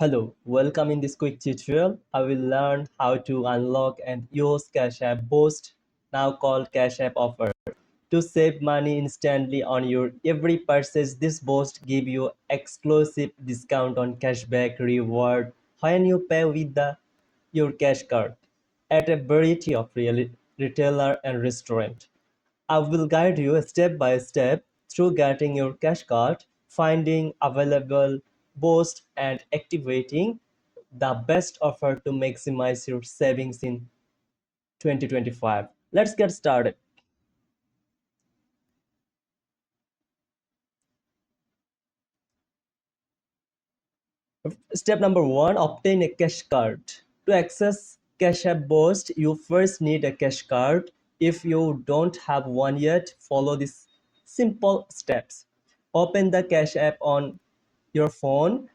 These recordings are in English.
Hello, welcome in this quick tutorial. I will learn how to unlock and use Cash App Boost, now called Cash App Offer, to save money instantly on your every purchase. This boost give you exclusive discount on cashback reward when you pay with your cash card at a variety of retailer and restaurant. I will guide you step by step through getting your cash card, finding available boost and activating the best offer to maximize your savings in 2025. Let's get started. Step number one, obtain a cash card. To access Cash App Boost, you first need a cash card. If you don't have one yet, follow these simple steps. Open the Cash App on your phone,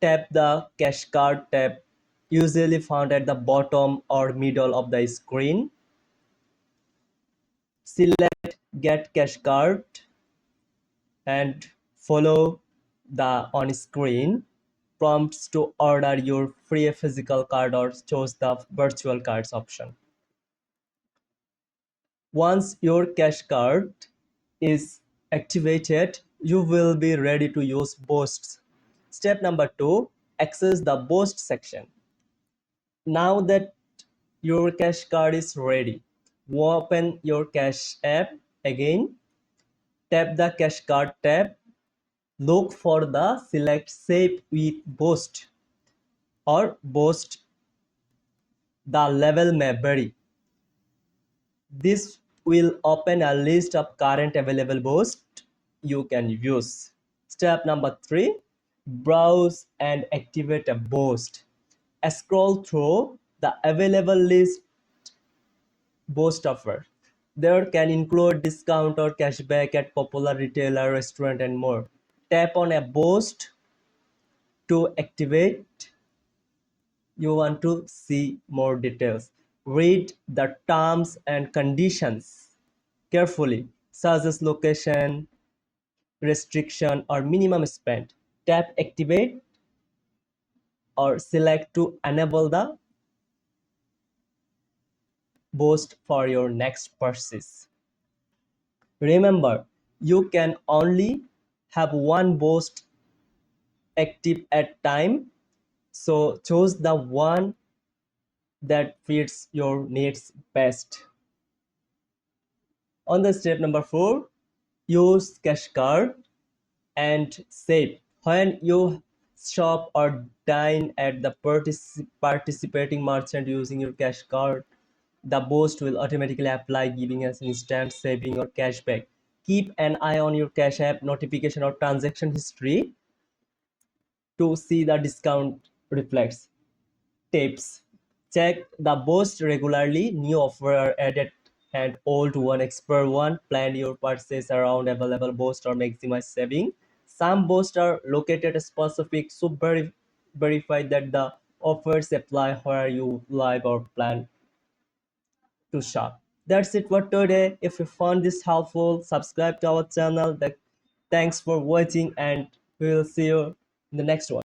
tap the Cash Card tab, usually found at the bottom or middle of the screen. Select Get Cash Card and follow the on-screen prompts to order your free physical card or choose the virtual cards option. Once your cash card is activated, you will be ready to use Boosts. Step number two, access the Boost section. Now that your cash card is ready, open your Cash App again, tap the Cash Card tab, look for the select Save with Boost or Boost. The level may vary. This will open a list of current available boosts you can use. Step number three, browse and activate a boost. Scroll through the available list boost offer. There can include discount or cashback at popular retailer, restaurant, and more. Tap on a boost to activate. You want to see more details. Read the terms and conditions carefully, such as location, restriction, or minimum spend. Tap Activate or select to enable the boost for your next purchase. Remember, you can only have one boost active at time, so choose the one that fits your needs best. On the step number four, use cash card and save. When you shop or dine at the participating merchant using your cash card, the boost will automatically apply, giving us instant saving or cashback. Keep an eye on your Cash App notification or transaction history to see the discount reflects. Tips: check the boost regularly. New offer are added and old one expire one. Plan your purchase around available boost or maximize saving. Some boosts are located specific, so verify that the offers apply where you live or plan to shop. That's it for today. If you found this helpful, subscribe to our channel. Thanks for watching, and we will see you in the next one.